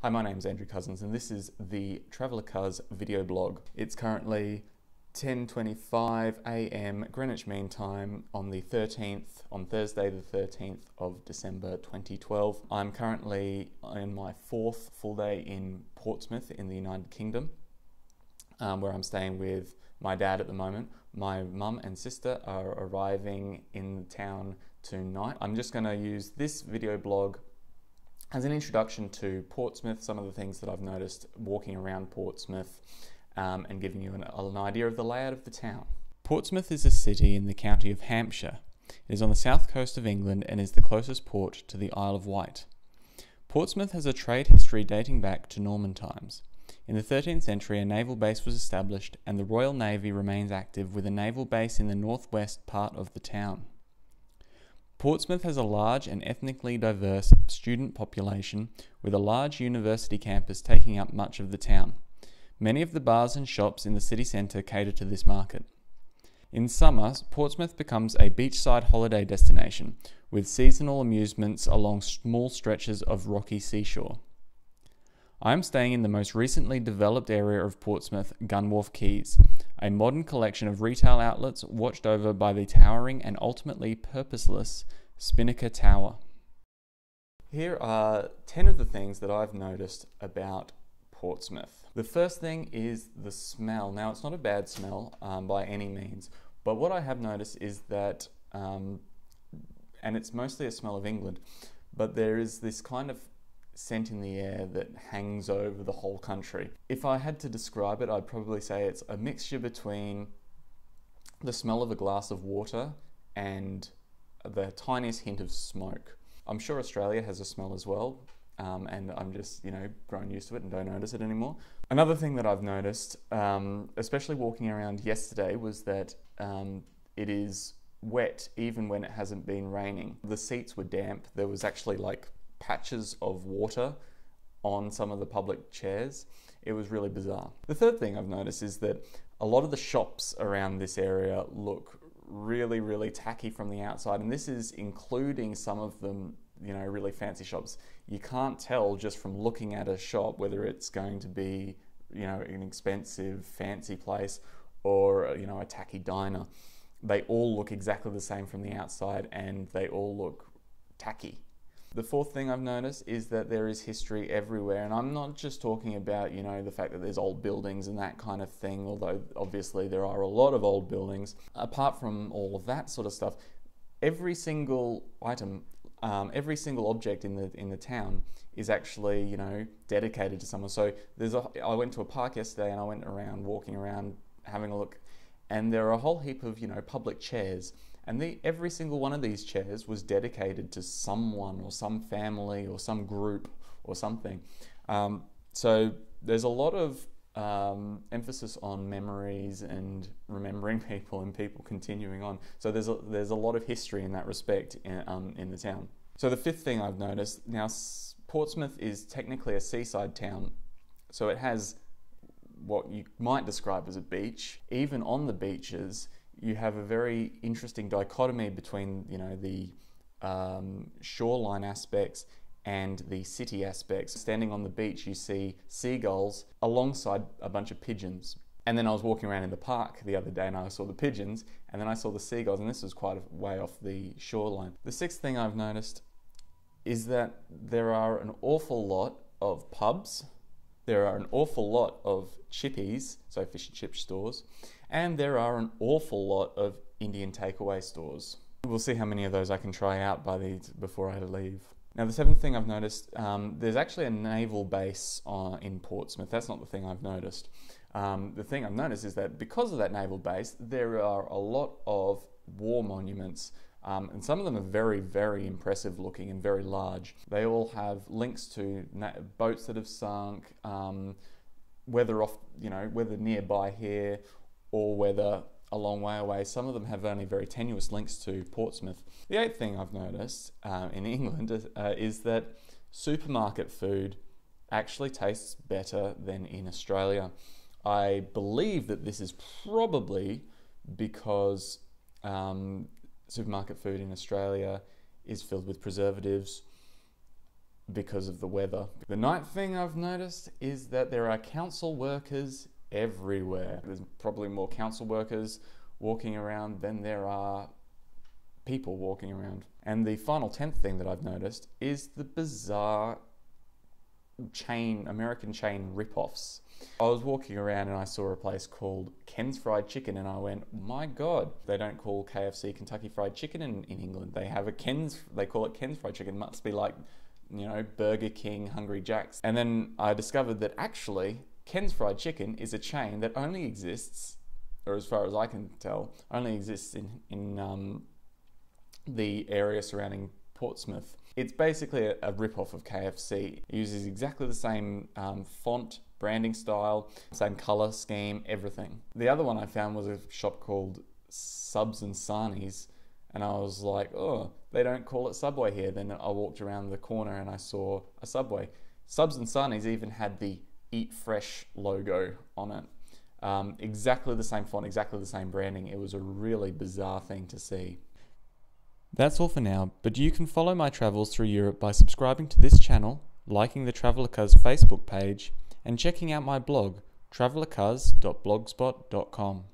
Hi, my name's Andrew Cousins and this is the TravelerCuz video blog. It's currently 10:25 a.m. Greenwich Mean Time on Thursday the 13th of December 2012. I'm currently in my fourth full day in Portsmouth in the United Kingdom, where I'm staying with my dad at the moment. My mum and sister are arriving in town tonight. I'm just going to use this video blog as an introduction to Portsmouth, some of the things that I've noticed walking around Portsmouth, and giving you an idea of the layout of the town. Portsmouth is a city in the county of Hampshire. It is on the south coast of England and is the closest port to the Isle of Wight. Portsmouth has a trade history dating back to Norman times. In the 13th century, a naval base was established and the Royal Navy remains active with a naval base in the northwest part of the town. Portsmouth has a large and ethnically diverse student population with a large university campus taking up much of the town. Many of the bars and shops in the city centre cater to this market. In summer, Portsmouth becomes a beachside holiday destination with seasonal amusements along small stretches of rocky seashore. I am staying in the most recently developed area of Portsmouth, Gunwharf Quays, a modern collection of retail outlets watched over by the towering and ultimately purposeless Spinnaker Tower. Here are 10 of the things that I've noticed about Portsmouth. The first thing is the smell. Now, it's not a bad smell by any means, but what I have noticed is that, and it's mostly a smell of England, but there is this kind of scent in the air that hangs over the whole country. If I had to describe it, I'd probably say it's a mixture between the smell of a glass of water and the tiniest hint of smoke. I'm sure Australia has a smell as well, and I'm just, grown used to it and don't notice it anymore. Another thing that I've noticed, especially walking around yesterday, was that it is wet even when it hasn't been raining. The seats were damp. There was actually patches of water on some of the public chairs. It was really bizarre. The third thing I've noticed is that a lot of the shops around this area look really, really tacky from the outside, and this is including some of them, really fancy shops. You can't tell just from looking at a shop whether it's going to be, an expensive, fancy place or, a tacky diner. They all look exactly the same from the outside and they all look tacky. The fourth thing I've noticed is that there is history everywhere, and I'm not just talking about, the fact that there's old buildings and that kind of thing, although obviously there are a lot of old buildings. Apart from all of that sort of stuff, every single item, every single object in the town is actually, dedicated to someone. So I went to a park yesterday and I went around, walking around, having a look, and there are a whole heap of, public chairs. And every single one of these chairs was dedicated to someone or some family or some group or something. So there's a lot of emphasis on memories and remembering people and people continuing on. So there's a lot of history in that respect in the town. So the fifth thing I've noticed, now Portsmouth is technically a seaside town, so it has what you might describe as a beach. Even on the beaches, you have a very interesting dichotomy between, the shoreline aspects and the city aspects. Standing on the beach, you see seagulls alongside a bunch of pigeons. And then I was walking around in the park the other day and I saw the pigeons, and then I saw the seagulls, and this was quite a way off the shoreline. The sixth thing I've noticed is that there are an awful lot of pubs, there are an awful lot of chippies, so fish and chip stores, and there are an awful lot of Indian takeaway stores. We'll see how many of those I can try out before I leave. Now, the seventh thing I've noticed, there's actually a naval base in Portsmouth. That's not the thing I've noticed. The thing I've noticed is that because of that naval base, there are a lot of war monuments, and some of them are very, very impressive looking and very large. They all have links to boats that have sunk, whether nearby here or whether a long way away. Some of them have only very tenuous links to Portsmouth. The eighth thing I've noticed in England is that supermarket food actually tastes better than in Australia. I believe that this is probably because supermarket food in Australia is filled with preservatives, because of the weather. The ninth thing I've noticed is that there are council workers everywhere. There's probably more council workers walking around than there are people walking around. And the final 10th thing that I've noticed is the bizarre American chain rip-offs. I was walking around and I saw a place called Ken's Fried Chicken, and I went, my God, they don't call KFC Kentucky Fried Chicken in England. They have they call it Ken's Fried Chicken. It must be like, you know, Burger King, Hungry Jack's. And then I discovered that actually Ken's Fried Chicken is a chain that only exists, or as far as I can tell, only exists in the area surrounding Portsmouth. It's basically a rip-off of KFC. It uses exactly the same font, branding style, same colour scheme, everything. The other one I found was a shop called Subs and Sarnies, and I was like, oh, they don't call it Subway here. Then I walked around the corner and I saw a Subway. Subs and Sarnies even had the Eat Fresh logo on it. Exactly the same font, exactly the same branding. It was a really bizarre thing to see. That's all for now, but you can follow my travels through Europe by subscribing to this channel, liking the TravelerCuz Facebook page, and checking out my blog, travelercuz.blogspot.com.